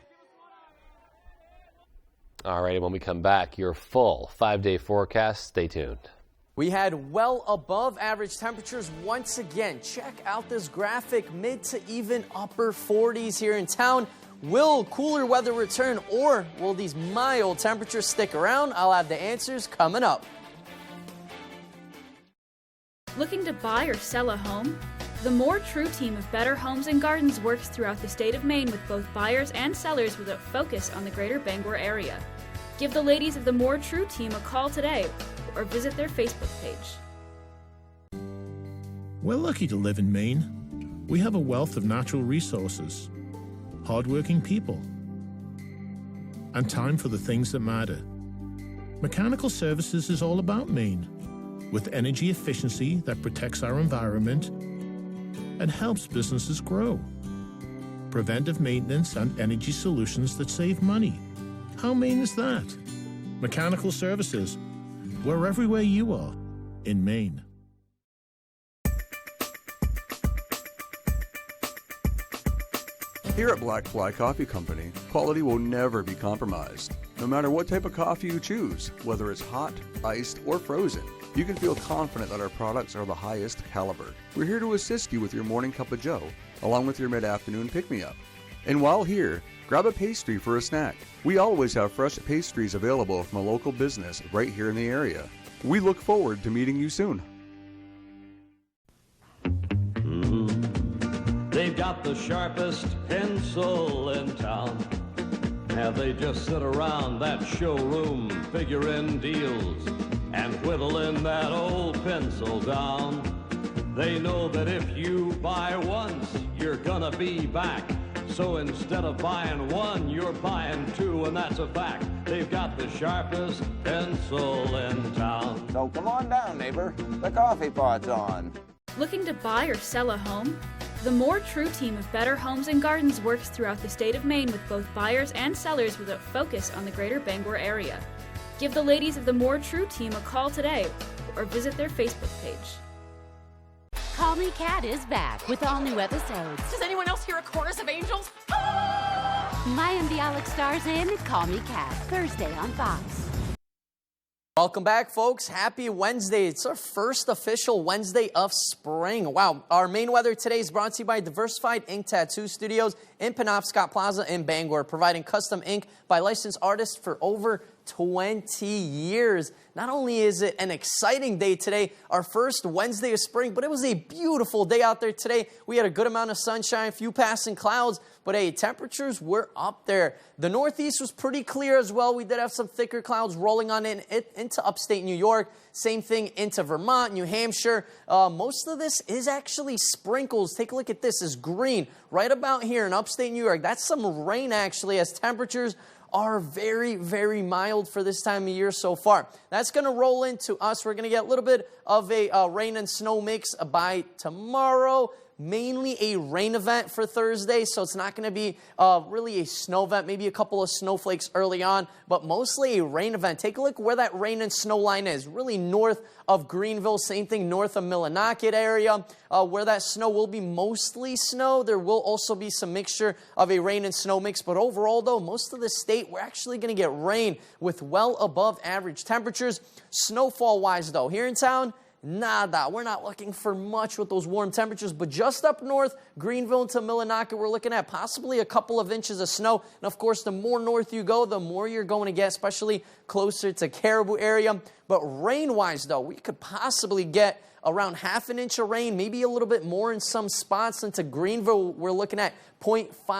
All right, and when we come back, your full 5-day forecast. Stay tuned. We had well above average temperatures once again. Check out this graphic, mid to even upper 40s here in town. Will cooler weather return, or will these mild temperatures stick around? I'll have the answers coming up. Looking to buy or sell a home? The More True team of Better Homes and Gardens works throughout the state of Maine with both buyers and sellers with a focus on the greater Bangor area. Give the ladies of the More True team a call today or visit their Facebook page. We're lucky to live in Maine. We have a wealth of natural resources, hardworking people, and time for the things that matter. Mechanical Services is all about Maine, with energy efficiency that protects our environment and helps businesses grow. Preventive maintenance and energy solutions that save money. How Maine is that? Mechanical Services. We're everywhere you are. in Maine. Here at Black Fly Coffee Company, quality will never be compromised. No matter what type of coffee you choose, whether it's hot, iced, or frozen, you can feel confident that our products are the highest caliber. We're here to assist you with your morning cup of joe, along with your mid-afternoon pick-me-up. And while here, grab a pastry for a snack. We always have fresh pastries available from a local business right here in the area. We look forward to meeting you soon. They've got the sharpest pencil in town. Now they just sit around that showroom figuring deals and whittling that old pencil down. They know that if you buy once, you're gonna be back. So instead of buying one, you're buying two, and that's a fact. They've got the sharpest pencil in town. So come on down, neighbor. The coffee pot's on. Looking to buy or sell a home? The More True team of Better Homes and Gardens works throughout the state of Maine with both buyers and sellers with a focus on the greater Bangor area. Give the ladies of the More True team a call today or visit their Facebook page. Call Me Kat is back with all new episodes. Does anyone else hear a chorus of angels? Maya and Bialik stars in Call Me Kat, Thursday on Fox. Welcome back, folks. Happy Wednesday. It's our first official Wednesday of spring. Wow. Our main weather today is brought to you by Diversified Ink Tattoo Studios in Penobscot Plaza in Bangor, providing custom ink by licensed artists for over 20 years. Not only is it an exciting day today, our first Wednesday of spring, but it was a beautiful day out there today. We had a good amount of sunshine, a few passing clouds, but hey, temperatures were up there. The Northeast was pretty clear as well. We did have some thicker clouds rolling on into upstate New York. Same thing into Vermont, New Hampshire. Most of this is actually sprinkles. Take a look at this. It's green right about here in upstate New York. That's some rain actually, as temperatures are very, very mild for this time of year so far. That's going to roll into us. We're going to get a little bit of a rain and snow mix by tomorrow. Mainly a rain event for Thursday, so it's not going to be really a snow event, maybe a couple of snowflakes early on, but mostly a rain event. Take a look where that rain and snow line is, really north of Greenville, same thing north of Millinocket area, where that snow will be mostly snow. There will also be some mixture of a rain and snow mix, but overall though, most of the state, we're actually going to get rain with well above average temperatures. Snowfall-wise though, here in town, nada. We're not looking for much with those warm temperatures, but just up north, Greenville into Millinocket, we're looking at possibly a couple of inches of snow. And of course, the more north you go, the more you're going to get, especially closer to Caribou area. But rain-wise, though, we could possibly get around half an inch of rain, maybe a little bit more in some spots. Into Greenville, we're looking at 0.57,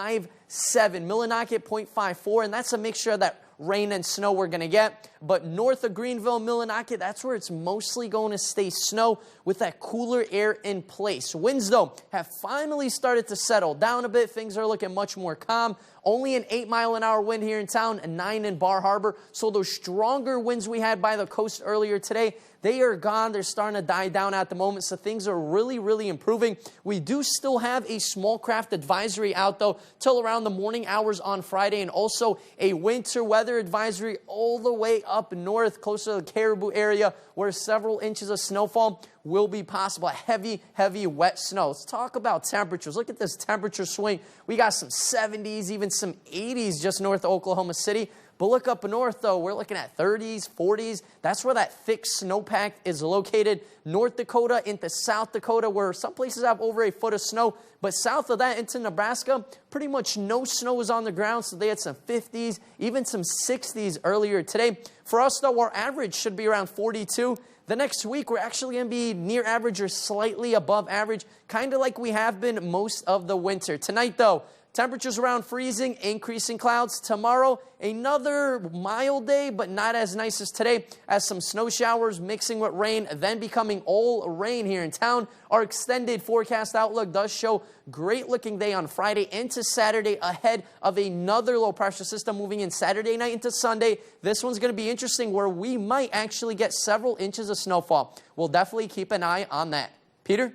Millinocket 0.54, and that's a mixture of that rain and snow we're going to get. But north of Greenville, Millinocket, that's where it's mostly going to stay snow with that cooler air in place. Winds, though, have finally started to settle down a bit. Things are looking much more calm. Only an 8-mile-an-hour wind here in town, and 9 in Bar Harbor. So those stronger winds we had by the coast earlier today, they are gone. They're starting to die down at the moment, so things are really, really improving. We do still have a small craft advisory out, though, till around the morning hours on Friday, and also a winter weather advisory all the way up north, closer to the Caribou area, where several inches of snowfall will be possible. Heavy, heavy, wet snow. Let's talk about temperatures. Look at this temperature swing. We got some 70s, even some 80s just north of Oklahoma City. But look up north, though, we're looking at 30s, 40s. That's where that thick snowpack is located. North Dakota into South Dakota, where some places have over a foot of snow. But south of that into Nebraska, pretty much no snow is on the ground. So they had some 50s, even some 60s earlier today. For us, though, our average should be around 42. The next week, we're actually going to be near average or slightly above average, kind of like we have been most of the winter. Tonight, though, temperatures around freezing, increasing clouds. Tomorrow, another mild day, but not as nice as today, as some snow showers mixing with rain, then becoming all rain here in town. Our extended forecast outlook does show great looking day on Friday into Saturday, ahead of another low pressure system moving in Saturday night into Sunday. This one's going to be interesting, where we might actually get several inches of snowfall. We'll definitely keep an eye on that. Peter?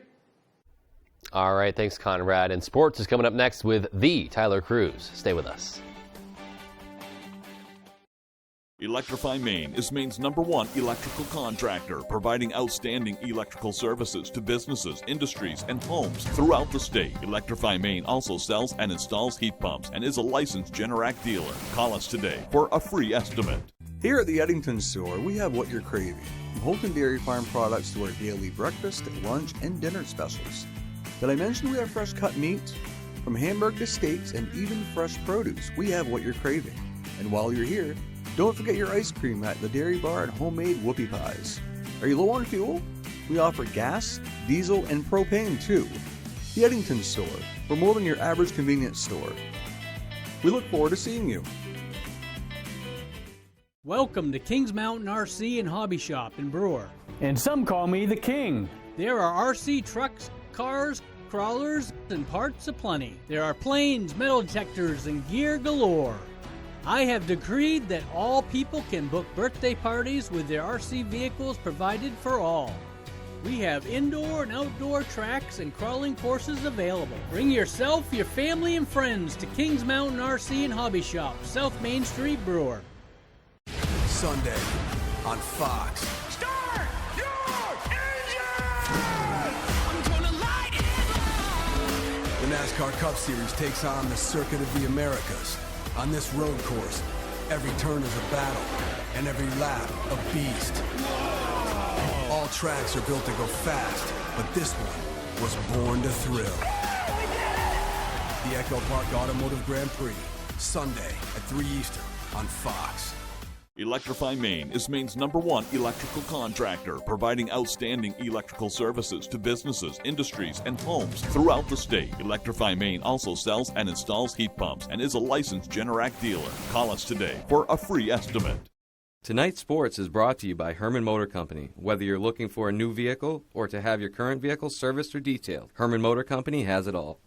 All right, thanks, Conrad. And sports is coming up next with the Tyler Cruz. Stay with us. Electrify Maine is Maine's #1 electrical contractor, providing outstanding electrical services to businesses, industries, and homes throughout the state. Electrify Maine also sells and installs heat pumps and is a licensed Generac dealer. Call us today for a free estimate. Here at the Eddington store, we have what you're craving. From Holton Dairy Farm products to our daily breakfast, lunch, and dinner specials. Did I mention we have fresh cut meats? From hamburg to steaks and even fresh produce, we have what you're craving. And while you're here, don't forget your ice cream at the Dairy Bar and homemade whoopie pies. Are you low on fuel? We offer gas, diesel, and propane too. The Eddington store, we're more than your average convenience store. We look forward to seeing you. Welcome to Kings Mountain RC and Hobby Shop in Brewer. And some call me the King. There are RC trucks, cars, crawlers, and parts aplenty. There are planes, metal detectors, and gear galore. I have decreed that all people can book birthday parties with their RC vehicles provided for all. We have indoor and outdoor tracks and crawling courses available. Bring yourself, your family, and friends to Kings Mountain RC and Hobby Shop, South Main Street, Brewer. Sunday on Fox. Start your engine! I'm gonna light it up! The NASCAR Cup Series takes on the Circuit of the Americas. On this road course, every turn is a battle, and every lap a beast. Whoa. All tracks are built to go fast, but this one was born to thrill. The Echo Park Automotive Grand Prix, Sunday at 3 Eastern on Fox. Electrify Maine is Maine's #1 electrical contractor, providing outstanding electrical services to businesses, industries, and homes throughout the state. Electrify Maine also sells and installs heat pumps and is a licensed Generac dealer. Call us today for a free estimate. Tonight's Sports is brought to you by Herman Motor Company. Whether you're looking for a new vehicle or to have your current vehicle serviced or detailed, Herman Motor Company has it all.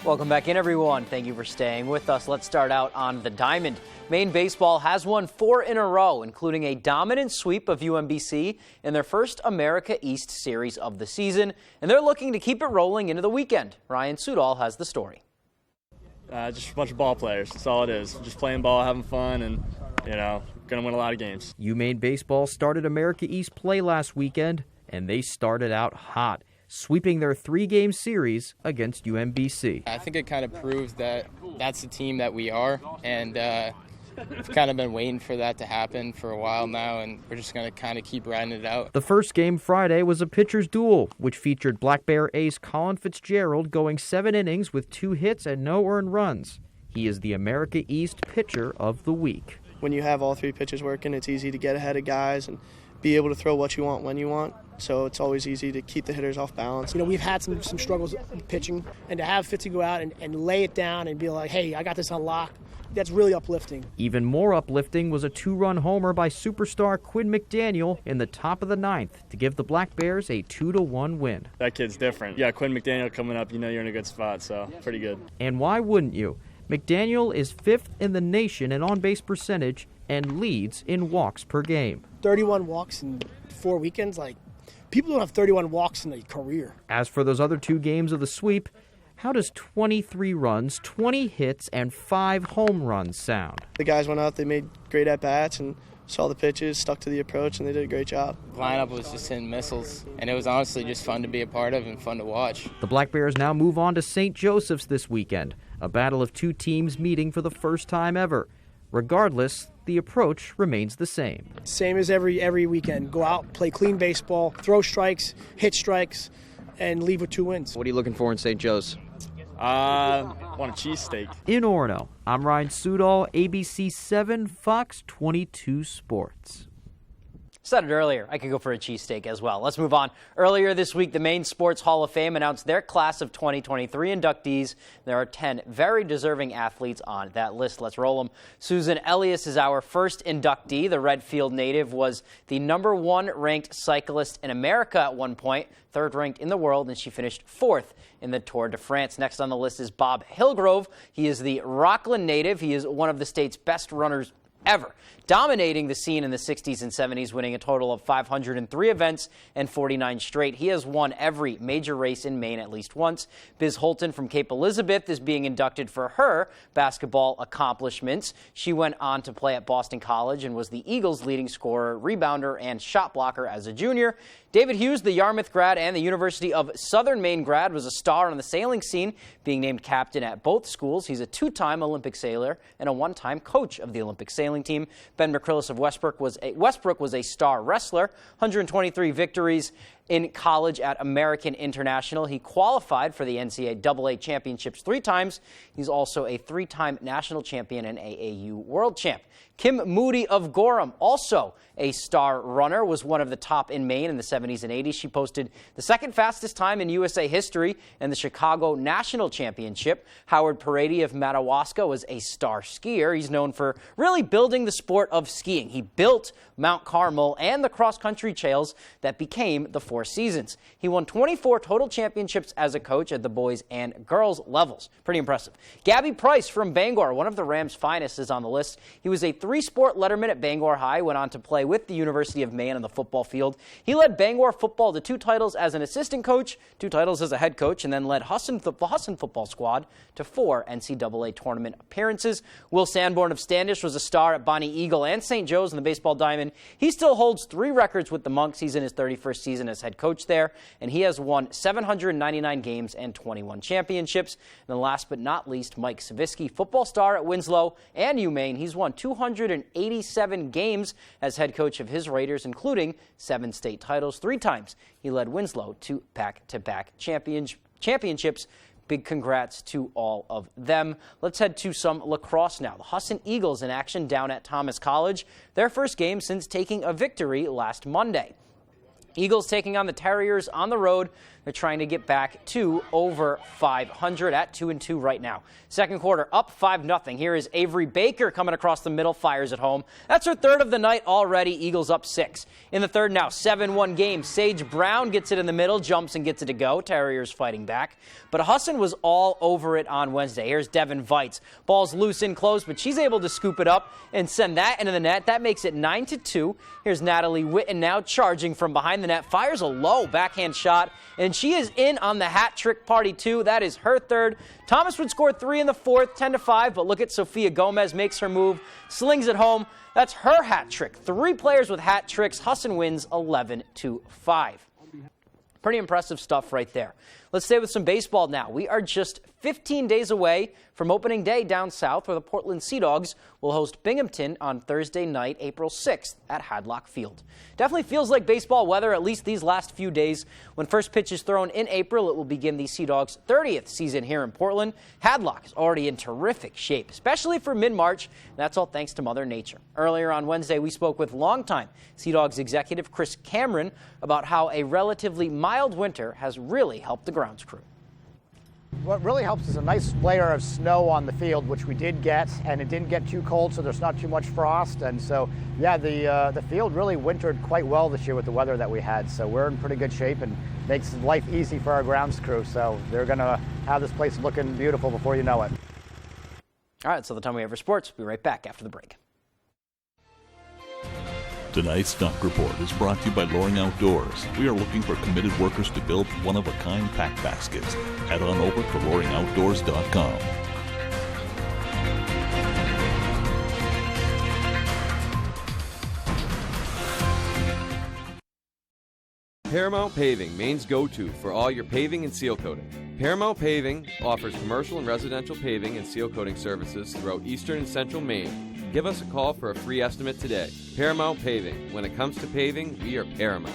Welcome back in, everyone. Thank you for staying with us. Let's start out on the diamond. Maine baseball has won 4 in a row, including a dominant sweep of UMBC in their first America East series of the season, and they're looking to keep it rolling into the weekend. Ryan Sudol has the story. Just a bunch of ball players. That's all it is. Just playing ball, having fun, and, going to win a lot of games. Maine baseball started America East play last weekend, and they started out hot, sweeping their 3-game series against UMBC. I think it kind of proves that that's the team that we are, and we've kind of been waiting for that to happen for a while now, and we're just going to kind of keep riding it out. The first game Friday was a pitcher's duel, which featured Black Bear ace Colin Fitzgerald going 7 innings with 2 hits and no earned runs. He is the America East pitcher of the week. When you have all 3 pitches working, it's easy to get ahead of guys and be able to throw what you want when you want. So it's always easy to keep the hitters off balance. We've had some struggles with pitching, and to have Fitzy go out and lay it down and be like, hey, I got this on lock, that's really uplifting. Even more uplifting was a 2-run homer by superstar Quinn McDaniel in the top of the 9th to give the Black Bears a 2-1 win. That kid's different. Yeah, Quinn McDaniel coming up, you're in a good spot, so pretty good. And why wouldn't you? McDaniel is 5th in the nation in on-base percentage and leads in walks per game. 31 walks in 4 weekends, people don't have 31 walks in a career. As for those other 2 games of the sweep, how does 23 runs, 20 hits, and 5 home runs sound? The guys went out, they made great at-bats and saw the pitches, stuck to the approach, and they did a great job. The lineup was just hitting missiles, and it was honestly just fun to be a part of and fun to watch. The Black Bears now move on to St. Joseph's this weekend, a battle of 2 teams meeting for the first time ever. Regardless, the approach remains the same. Same as every weekend. Go out, play clean baseball, throw strikes, hit strikes, and leave with 2 wins. What are you looking for in St. Joe's? Want a cheesesteak. In Orono, I'm Ryan Sudol, ABC 7, Fox 22 Sports. Said it earlier, I could go for a cheesesteak as well. Let's move on. Earlier this week, the Maine Sports Hall of Fame announced their class of 2023 inductees. There are 10 very deserving athletes on that list. Let's roll them. Susan Elias is our first inductee. The Redfield native was the #1 ranked cyclist in America at one point, 3rd ranked in the world, and she finished 4th in the Tour de France. Next on the list is Bob Hillgrove. He is the Rockland native. He is one of the state's best runners ever, dominating the scene in the 60s and 70s, winning a total of 503 events and 49 straight. He has won every major race in Maine at least once. Biz Holton from Cape Elizabeth is being inducted for her basketball accomplishments. She went on to play at Boston College and was the Eagles' leading scorer, rebounder, and shot blocker as a junior. David Hughes, the Yarmouth grad and the University of Southern Maine grad, was a star on the sailing scene, being named captain at both schools. He's a two-time Olympic sailor and a one-time coach of the Olympic sailing team. Ben McCrillis of Westbrook was a star wrestler, 123 victories in college at American International. He qualified for the NCAA championships 3 times. He's also a 3-time national champion and AAU world champ. Kim Moody of Gorham, also a star runner, was one of the top in Maine in the 70s and 80s. She posted the second fastest time in USA history in the Chicago National Championship. Howard Parady of Madawaska was a star skier. He's known for really building the sport of skiing. He built Mount Carmel and the cross-country trails that became the Four Seasons. He won 24 total championships as a coach at the boys and girls levels. Pretty impressive. Gabby Price from Bangor, one of the Rams' finest, is on the list. He was a 3-sport letterman at Bangor High, went on to play with the University of Maine on the football field. He led Bangor football to 2 titles as an assistant coach, 2 titles as a head coach, and then led the Husson football squad to 4 NCAA tournament appearances. Will Sanborn of Standish was a star at Bonnie Eagle and St. Joe's in the baseball diamond. He still holds 3 records with the Monks. He's in his 31st season as head coach there, and he has won 799 games and 21 championships. And then last but not least, Mike Savitsky, football star at Winslow and UMaine. He's won 287 games as head coach of his Raiders, including 7 state titles. 3 times he led Winslow to back-to-back championships. Big congrats to all of them. Let's head to some lacrosse now. The Husson Eagles in action down at Thomas College. Their first game since taking a victory last Monday. Eagles taking on the Terriers on the road. They're trying to get back to over 500 at 2-2 right now. Second quarter, up 5-0. Here is Avery Baker coming across the middle, fires at home. That's her 3rd of the night already. Eagles up 6. In the third now, 7-1 game. Sage Brown gets it in the middle, jumps and gets it to go. Terriers fighting back. But Husson was all over it on Wednesday. Here's Devin Veitz. Ball's loose in close, but she's able to scoop it up and send that into the net. That makes it 9-2. Here's Natalie Witten now charging from behind the net. Fires a low backhand shot, and she is in on the hat trick party too. That is her 3rd. Thomas would score 3 in the 4th, 10-5, but look at Sophia Gomez, makes her move, slings it home. That's her hat trick. 3 players with hat tricks. Husson wins 11-5. Pretty impressive stuff right there. Let's stay with some baseball now. We are just 15 days away from opening day down south, where the Portland Sea Dogs will host Binghamton on Thursday night, April 6th at Hadlock Field. Definitely feels like baseball weather, at least these last few days. When first pitch is thrown in April, it will begin the Sea Dogs' 30th season here in Portland. Hadlock is already in terrific shape, especially for mid-March. That's all thanks to Mother Nature. Earlier on Wednesday, we spoke with longtime Sea Dogs executive Chris Cameron about how a relatively mild winter has really helped the grounds crew. What really helps is a nice layer of snow on the field, which we did get, and it didn't get too cold, so there's not too much frost. And so, yeah, the field really wintered quite well this year with the weather that we had. So we're in pretty good shape and makes life easy for our grounds crew. So they're going to have this place looking beautiful before you know it. All right, so the time we have for sports. We'll be right back after the break. Tonight's Stock Report is brought to you by Loring Outdoors. We are looking for committed workers to build one-of-a-kind pack baskets. Head on over to loringoutdoors.com. Paramount Paving, Maine's go-to for all your paving and seal coating. Paramount Paving offers commercial and residential paving and seal coating services throughout eastern and central Maine. Give us a call for a free estimate today. Paramount Paving. When it comes to paving, we are Paramount.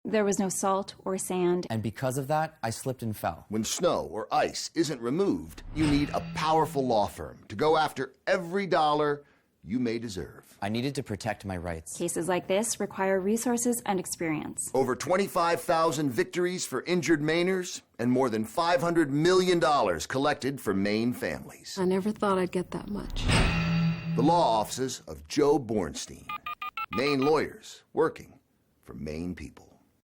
There was no salt or sand. And because of that, I slipped and fell. When snow or ice isn't removed, you need a powerful law firm to go after every dollar you may deserve. I needed to protect my rights. Cases like this require resources and experience. Over 25,000 victories for injured Mainers and more than $500 million collected for Maine families. I never thought I'd get that much. The law offices of Joe Bornstein. Maine lawyers working for Maine people.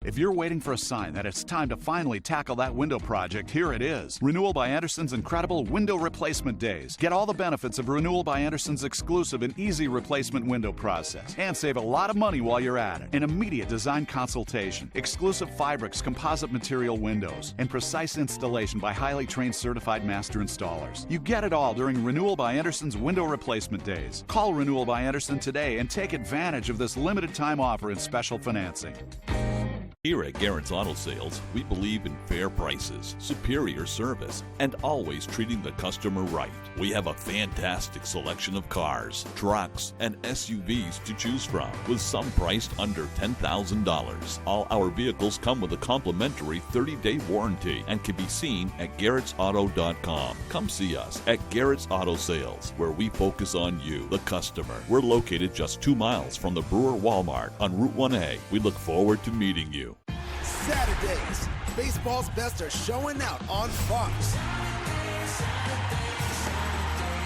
If you're waiting for a sign that it's time to finally tackle that window project, here it is. Renewal by Anderson's incredible window replacement days. Get all the benefits of Renewal by Anderson's exclusive and easy replacement window process. And save a lot of money while you're at it. An immediate design consultation, exclusive Fibrix composite material windows, and precise installation by highly trained certified master installers. You get it all during Renewal by Anderson's window replacement days. Call Renewal by Anderson today and take advantage of this limited time offer and special financing. Here at Garrett's Auto Sales, we believe in fair prices, superior service, and always treating the customer right. We have a fantastic selection of cars, trucks, and SUVs to choose from, with some priced under $10,000. All our vehicles come with a complimentary 30-day warranty and can be seen at garrettsauto.com. Come see us at Garrett's Auto Sales, where we focus on you, the customer. We're located just 2 miles from the Brewer Walmart on Route 1A. We look forward to meeting you. Saturdays, baseball's best are showing out on Fox.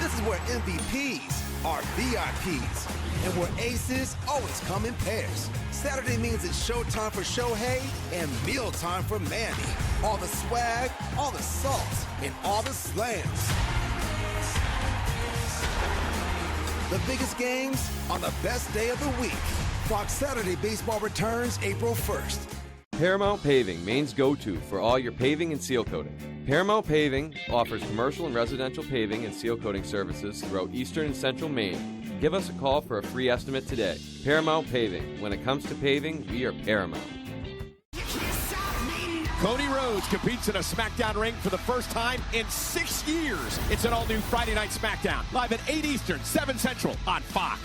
This is where MVPs are VIPs, and where aces always come in pairs. Saturday means it's showtime for Shohei and mealtime for Manny. All the swag, all the salt, and all the slams. The biggest games on the best day of the week. Fox Saturday Baseball returns April 1st. Paramount Paving, Maine's go-to for all your paving and seal coating. Paramount Paving offers commercial and residential paving and seal coating services throughout eastern and central Maine. Give us a call for a free estimate today. Paramount Paving. When it comes to paving, we are Paramount. Cody Rhodes competes in a SmackDown ring for the first time in 6 years. It's an all-new Friday Night SmackDown, live at 8 Eastern, 7 Central on Fox.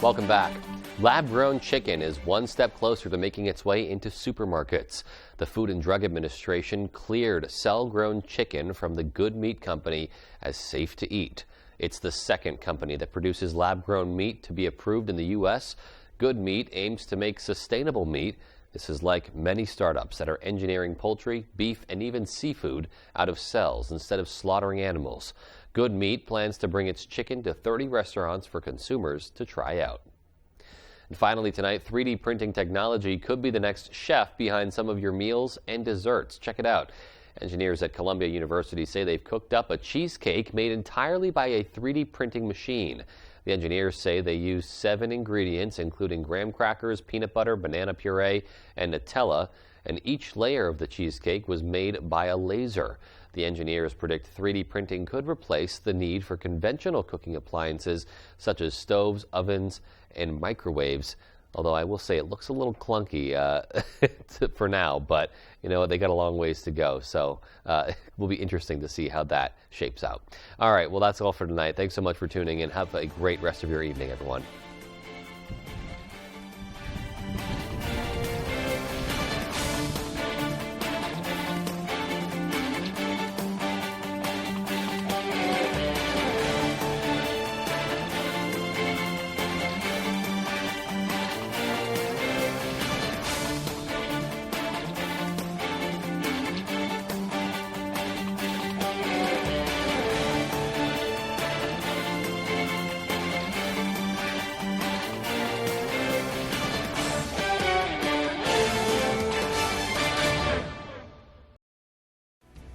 Welcome back. Lab-grown chicken is one step closer to making its way into supermarkets. The Food and Drug Administration cleared cell-grown chicken from the Good Meat Company as safe to eat. It's the second company that produces lab-grown meat to be approved in the U.S. Good Meat aims to make sustainable meat. This is like many startups that are engineering poultry, beef, and even seafood out of cells instead of slaughtering animals. Good Meat plans to bring its chicken to 30 restaurants for consumers to try out. And finally tonight, 3D printing technology could be the next chef behind some of your meals and desserts. Check it out. Engineers at Columbia University say they've cooked up a cheesecake made entirely by a 3D printing machine. The engineers say they used 7 ingredients, including graham crackers, peanut butter, banana puree, and Nutella, and each layer of the cheesecake was made by a laser. The engineers predict 3D printing could replace the need for conventional cooking appliances such as stoves, ovens, and microwaves. Although I will say it looks a little clunky for now, but you know, they got a long ways to go. So it will be interesting to see how that shapes out. All right, well, that's all for tonight. Thanks so much for tuning in. Have a great rest of your evening, everyone.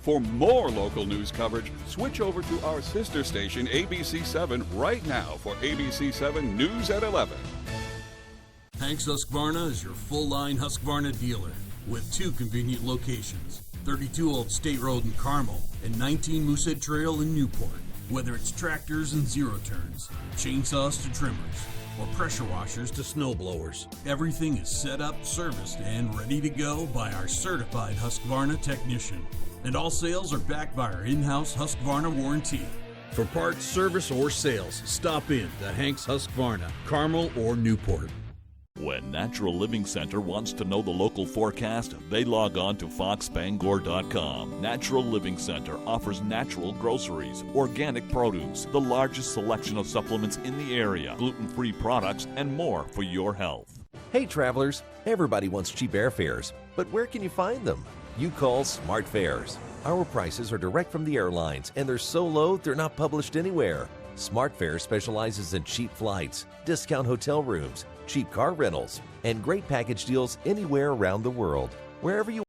For more local news coverage, switch over to our sister station, ABC7, right now for ABC7 News at 11. Hanks Husqvarna is your full-line Husqvarna dealer with 2 convenient locations, 32 Old State Road in Carmel and 19 Moosehead Trail in Newport. Whether it's tractors and zero turns, chainsaws to trimmers, or pressure washers to snow blowers, everything is set up, serviced, and ready to go by our certified Husqvarna technician. And all sales are backed by our in-house Husqvarna warranty. For parts, service, or sales, stop in to Hanks Husqvarna, Carmel or Newport. When Natural Living Center wants to know the local forecast, they log on to foxbangor.com. Natural Living Center offers natural groceries, organic produce, the largest selection of supplements in the area, gluten-free products, and more for your health. Hey travelers, everybody wants cheap airfares, but where can you find them? You call Smart Fares. Our prices are direct from the airlines, and they're so low they're not published anywhere. SmartFare specializes in cheap flights, discount hotel rooms, cheap car rentals, and great package deals anywhere around the world. Wherever you